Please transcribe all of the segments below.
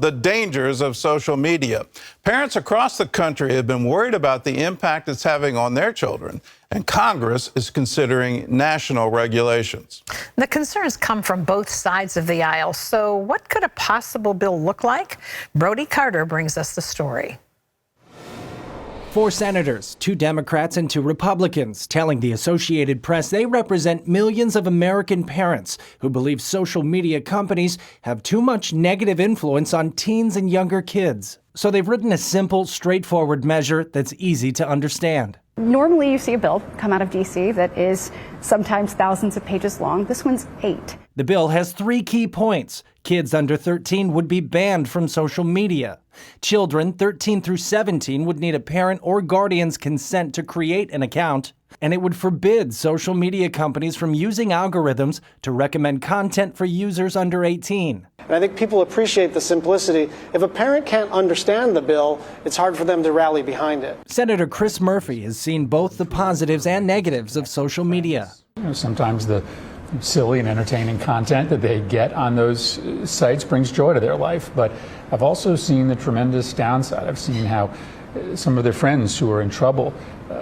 the dangers of social media. Parents across the country have been worried about the impact it's having on their children, and Congress is considering national regulations. The concerns come from both sides of the aisle. So what could a possible bill look like? Brody brings us the story. 4 senators, 2 Democrats and 2 Republicans, telling the Associated Press they represent millions of American parents who believe social media companies have too much negative influence on teens and younger kids. So they've written a simple, straightforward measure that's easy to understand. Normally you see a bill come out of D.C. that is sometimes thousands of pages long. This one's 8. The bill has 3 key points. Kids under 13 would be banned from social media. Children 13 through 17 would need a parent or guardian's consent to create an account. And it would forbid social media companies from using algorithms to recommend content for users under 18. And I think people appreciate the simplicity. If a parent can't understand the bill, it's hard for them to rally behind it. Senator Chris Murphy has seen both the positives and negatives of social media. Sometimes the silly and entertaining content that they get on those sites brings joy to their life. But I've also seen the tremendous downside. I've seen how some of their friends who are in trouble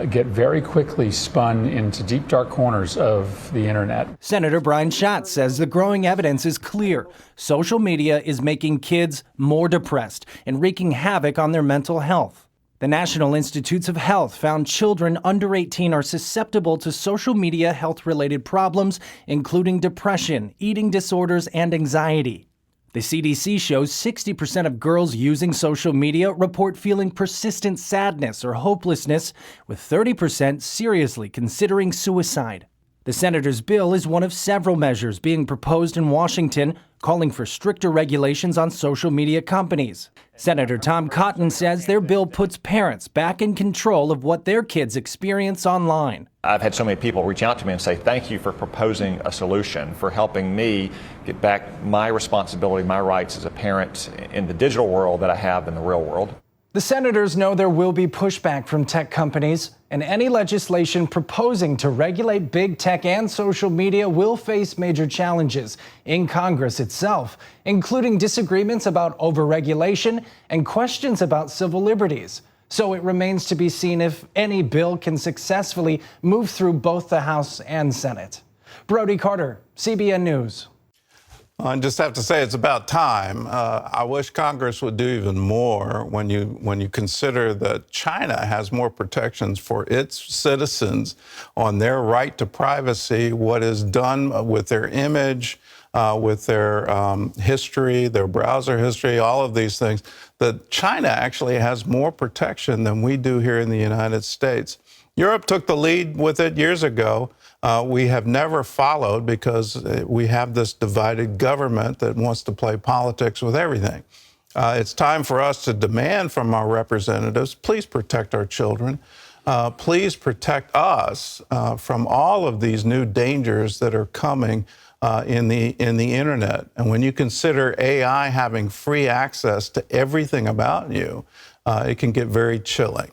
get very quickly spun into deep, dark corners of the internet. Senator Brian Schatz says the growing evidence is clear. Social media is making kids more depressed and wreaking havoc on their mental health. The National Institutes of Health found children under 18 are susceptible to social media health-related problems, including depression, eating disorders, and anxiety. The CDC shows 60% of girls using social media report feeling persistent sadness or hopelessness, with 30% seriously considering suicide. The senator's bill is one of several measures being proposed in Washington, calling for stricter regulations on social media companies. Senator Tom Cotton says their bill puts parents back in control of what their kids experience online. I've had so many people reach out to me and say, thank you for proposing a solution, for helping me get back my responsibility, my rights as a parent in the digital world that I have in the real world. The senators know there will be pushback from tech companies, and any legislation proposing to regulate big tech and social media will face major challenges in Congress itself, including disagreements about overregulation and questions about civil liberties. So it remains to be seen if any bill can successfully move through both the House and Senate. Brody, CBN News. I just have to say it's about time. I wish Congress would do even more when you consider that China has more protections for its citizens on their right to privacy, what is done with their image, with their history, their browser history, all of these things, that China actually has more protection than we do here in the United States. Europe took the lead with it years ago. We have never followed because we have this divided government that wants to play politics with everything. It's time for us to demand from our representatives, please protect our children. Please protect us from all of these new dangers that are coming in the internet. And when you consider AI having free access to everything about you, it can get very chilling.